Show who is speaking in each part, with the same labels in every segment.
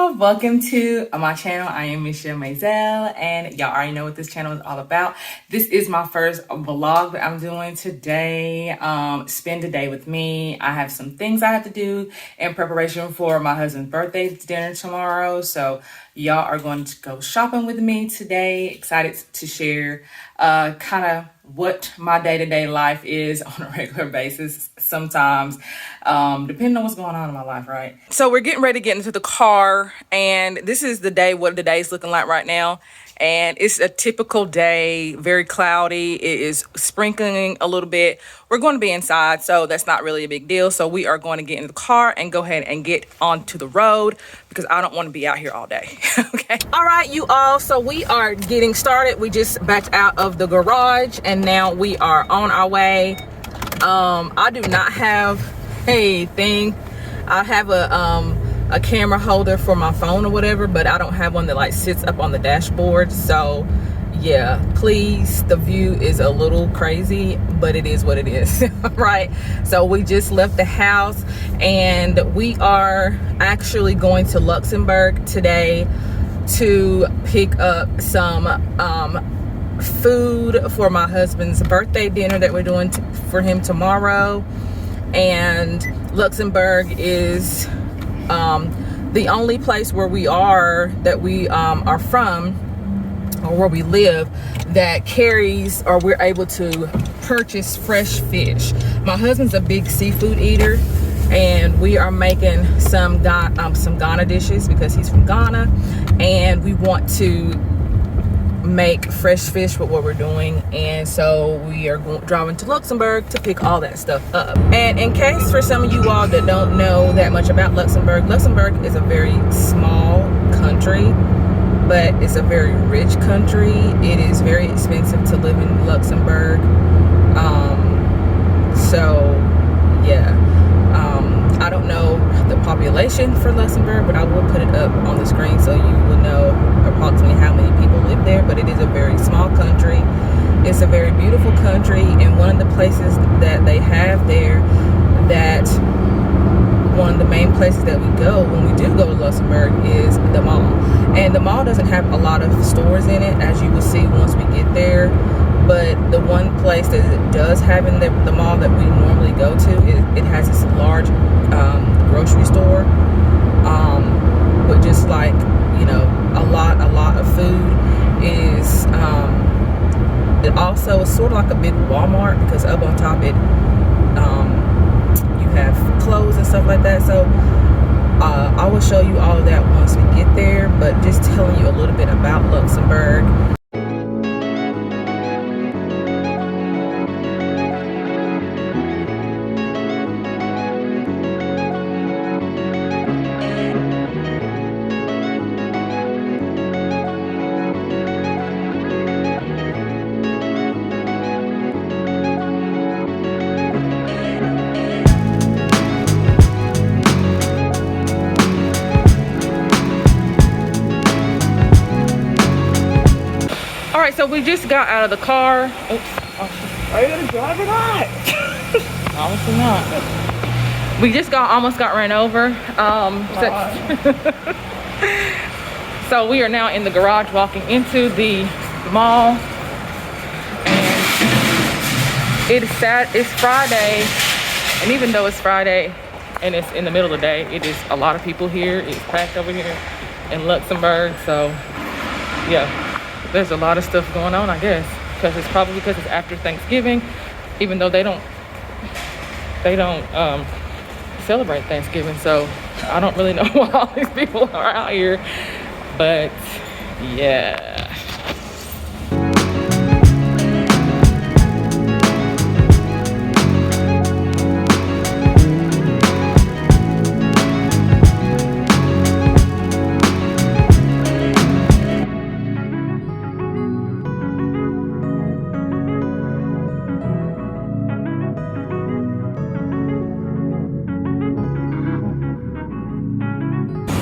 Speaker 1: y'all, welcome to my channel. I am Michele Mazelle, and y'all already know what this channel is all about. This is my first vlog that I'm doing today. Spend a day with me. I have some things I have to do in preparation for my husband's birthday dinner tomorrow, so y'all are going to go shopping with me today. Excited to share kind of what my day-to-day life is on a regular basis sometimes, depending on what's going on in my life, right? So we're getting ready to get into the car, and this is the day, what the day is looking like right now. And it's a typical day, very cloudy. It is sprinkling a little bit. We're going to be inside, so that's not really a big deal. So we are going to get in the car and go ahead and get onto the road because I don't want to be out here all day. Okay. All right, you all. So we are getting started. We just backed out of the garage and now we are on our way. I do not have a thing. I have a camera holder for my phone or whatever, but I don't have one that like sits up on the dashboard. So yeah, please, the view is a little crazy, but it is what it is. Right, so we just left the house and we are actually going to Luxembourg today to pick up some food for my husband's birthday dinner that we're doing for him tomorrow. And Luxembourg is the only place where we are that we are from, or where we live, that carries, or we're able to purchase fresh fish. My husband's a big seafood eater, and we are making some Ghana dishes because he's from Ghana, and we want to make fresh fish with what we're doing. And so we are driving to Luxembourg to pick all that stuff up. And in case for some of you all that don't know that much about Luxembourg, Luxembourg is a very small country, but it's a very rich country. It is very expensive to live in Luxembourg. So yeah, I don't know the population for Luxembourg, but I will put it up on the screen so you will know approximately how many people live there. But it is a very small country. It's a very beautiful country, and one of the places that they have there, that one of the main places that we go when we do go to Luxembourg, is the mall. And the mall doesn't have a lot of stores in it, as you will see once we get there. But the one place that it does have in the mall that we normally go to, it has this large grocery store with just like, you know, a lot of food. Is it also is sort of like a big Walmart, because up on top it you have clothes and stuff like that. So I will show you all of that once we get there, but just telling you a little bit about Luxembourg. All right, so we just got out of the car. Oops. Are you gonna drive or not? Honestly not. We just almost got ran over. So we are now in the garage walking into the mall. And it's Friday. And even though it's Friday and it's in the middle of the day, it is a lot of people here. It's packed over here in Luxembourg. So yeah, there's a lot of stuff going on, I guess, because it's probably because it's after Thanksgiving, even though they don't celebrate Thanksgiving. So I don't really know why all these people are out here, but yeah.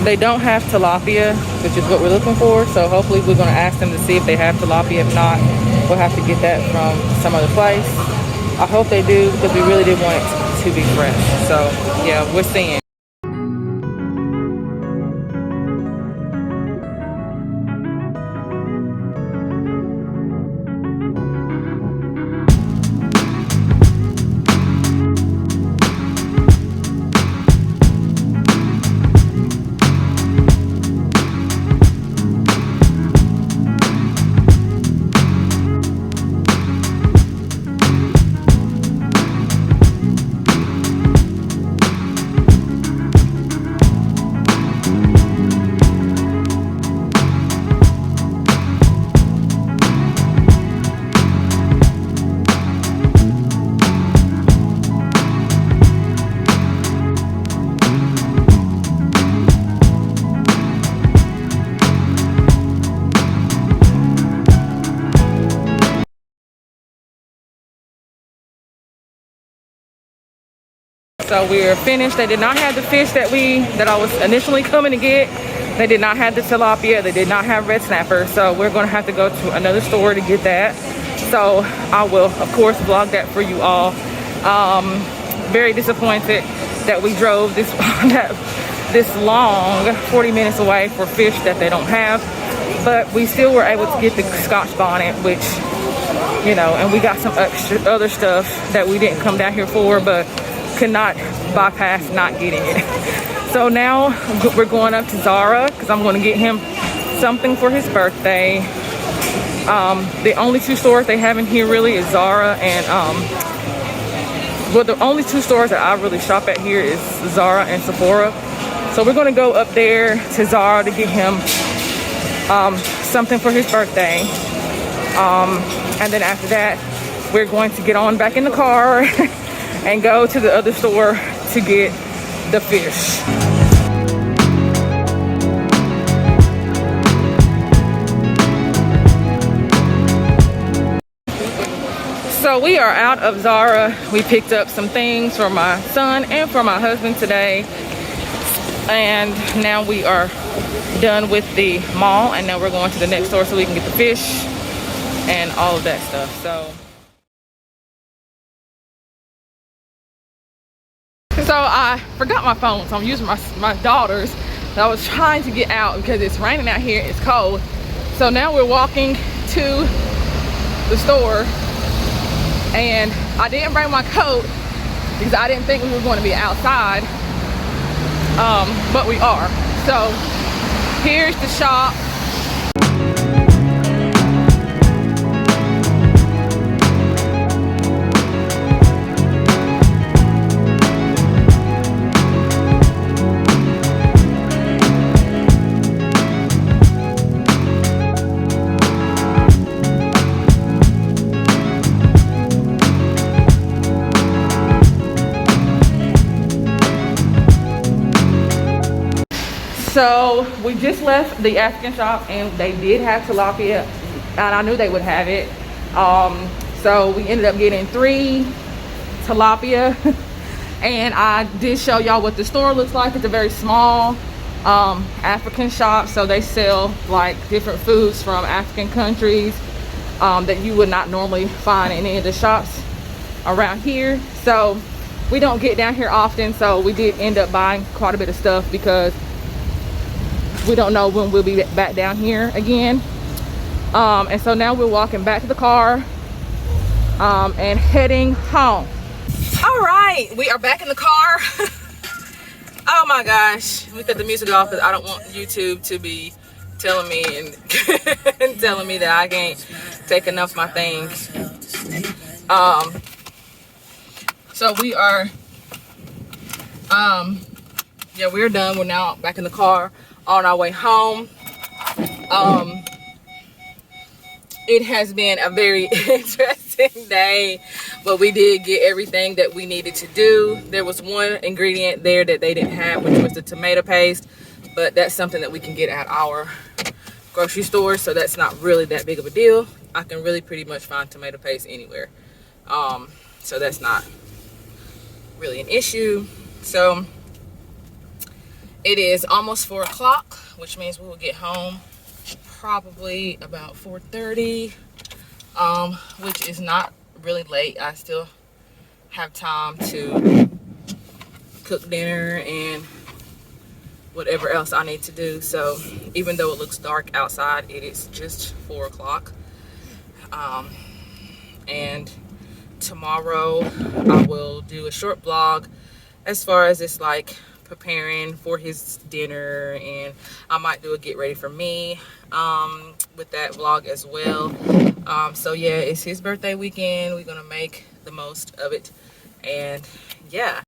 Speaker 1: They don't have tilapia, which is what we're looking for. So hopefully we're going to ask them to see if they have tilapia. If not, we'll have to get that from some other place. I hope they do, because we really did want it to be fresh. So yeah, we're seeing. So we're finished. They did not have the fish that I was initially coming to get. They did not have the tilapia. They did not have red snapper. So we're going to have to go to another store to get that. So I will, of course, vlog that for you all. Very disappointed that we drove this long, 40 minutes away for fish that they don't have. But we still were able to get the Scotch bonnet, which, you know, and we got some extra other stuff that we didn't come down here for, but could not bypass not getting it. So now we're going up to Zara because I'm going to get him something for his birthday. The only two stores they have in here really is Zara and well, the only two stores that I really shop at here is Zara and Sephora. So we're going to go up there to Zara to get him something for his birthday. And then after that, we're going to get on back in the car and go to the other store to get the fish. So we are out of Zara. We picked up some things for my son and for my husband today. And now we are done with the mall, and now we're going to the next store so we can get the fish and all of that stuff. So I forgot my phone, so I'm using my daughter's. I was trying to get out because it's raining out here, it's cold. So now we're walking to the store, and I didn't bring my coat because I didn't think we were going to be outside, but we are. So here's the shop. So we just left the African shop and they did have tilapia, and I knew they would have it. So we ended up getting 3 tilapia and I did show y'all what the store looks like. It's a very small African shop, so they sell like different foods from African countries that you would not normally find in any of the shops around here. So we don't get down here often, so we did end up buying quite a bit of stuff because we don't know when we'll be back down here again. And so now we're walking back to the car and heading home. All right, we are back in the car. Oh my gosh, we cut the music off because I don't want YouTube to be telling me and telling me that I can't take enough of my things. So we are, yeah, we're done. We're now back in the car on our way home. It has been a very interesting day, but we did get everything that we needed to do. There was one ingredient there that they didn't have, which was the tomato paste, but that's something that we can get at our grocery store, so that's not really that big of a deal. I can really pretty much find tomato paste anywhere, so that's not really an issue. So it is almost 4 o'clock, which means we will get home probably about 4:30, which is not really late. I still have time to cook dinner and whatever else I need to do. So even though it looks dark outside, it is just 4 o'clock. And tomorrow I will do a short vlog as far as it's like preparing for his dinner, and I might do a get ready for me with that vlog as well. So yeah, it's his birthday weekend. We're gonna make the most of it, and yeah.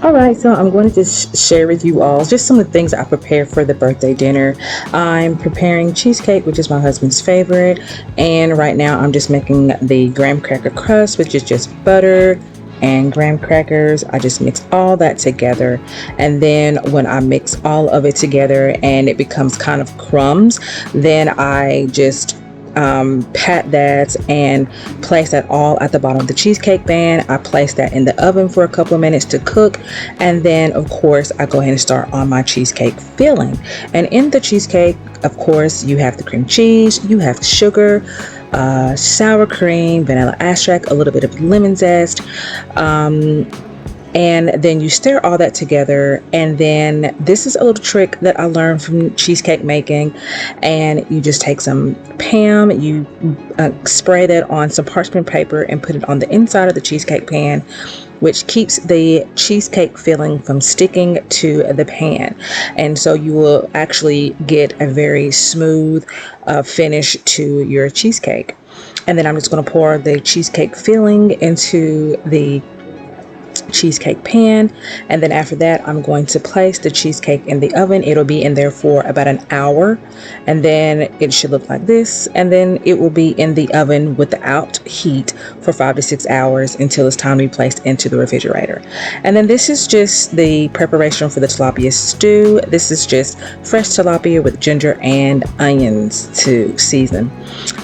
Speaker 2: Alright, so I'm going to just share with you all just some of the things I prepared for the birthday dinner. I'm preparing cheesecake, which is my husband's favorite, and right now I'm just making the graham cracker crust, which is just butter and graham crackers. I just mix all that together, and then when I mix all of it together and it becomes kind of crumbs, then I just pat that and place that all at the bottom of the cheesecake pan. I place that in the oven for a couple of minutes to cook, and then of course I go ahead and start on my cheesecake filling. And in the cheesecake, of course, you have the cream cheese, you have sugar, sour cream, vanilla extract, a little bit of lemon zest, and then you stir all that together. And then this is a little trick that I learned from cheesecake making, and you just take some Pam, you spray that on some parchment paper and put it on the inside of the cheesecake pan, which keeps the cheesecake filling from sticking to the pan. And so you will actually get a very smooth finish to your cheesecake. And then I'm just going to pour the cheesecake filling into the cheesecake pan, and then after that I'm going to place the cheesecake in the oven. It'll be in there for about an hour, and then it should look like this, and then it will be in the oven without heat for 5 to 6 hours until it's time to be placed into the refrigerator. And then this is just the preparation for the tilapia stew. This is just fresh tilapia with ginger and onions to season.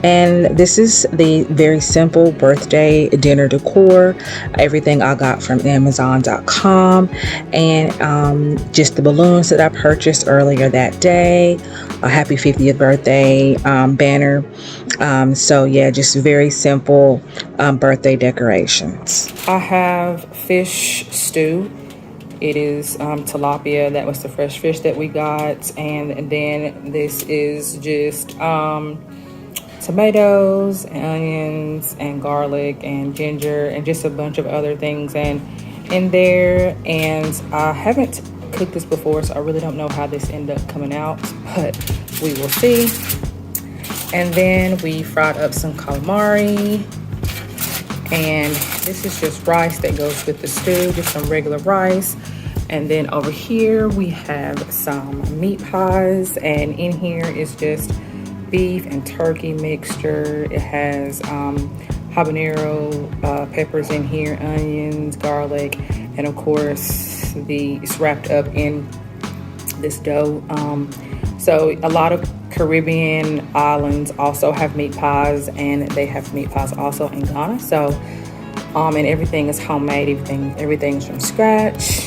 Speaker 2: And this is the very simple birthday dinner decor. Everything I got from Amazon.com, and just the balloons that I purchased earlier that day, a happy 50th birthday banner. So yeah, just very simple birthday decorations.
Speaker 1: I have fish stew. It is tilapia. That was the fresh fish that we got. And then this is just tomatoes and onions and garlic and ginger and just a bunch of other things and in there. And I haven't cooked this before, so I really don't know how this ended up coming out, but we will see. And then we fried up some calamari, and this is just rice that goes with the stew, just some regular rice. And then over here we have some meat pies, and in here is just beef and turkey mixture. It has habanero peppers in here, onions, garlic, and of course it's wrapped up in this dough. So a lot of Caribbean islands also have meat pies, and they have meat pies also in Ghana. So and everything is homemade, everything's from scratch.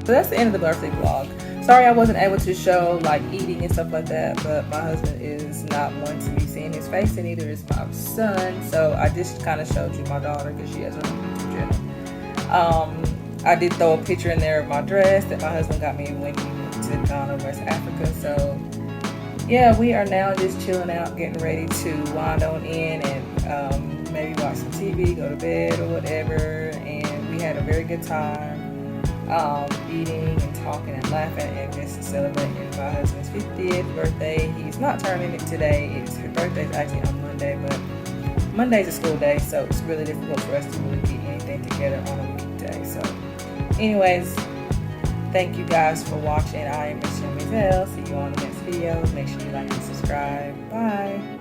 Speaker 1: So that's the end of the birthday vlog. Sorry I wasn't able to show like eating and stuff like that, but my husband is not one to be seeing his face, and neither is my son. So I just kind of showed you my daughter because she has her own YouTube channel. I did throw a picture in there of my dress that my husband got me when he went to Ghana, West Africa. So yeah, we are now just chilling out, getting ready to wind on in and maybe watch some TV, go to bed or whatever. And we had a very good time. Eating and talking and laughing and just celebrating my husband's 50th birthday. He's not turning it today. His birthday is actually on Monday, but Monday's a school day, so it's really difficult for us to really get anything together on a weekday. So anyways, thank you guys for watching. I am Michele Mazelle. See you on the next video. Make sure you like and subscribe. Bye.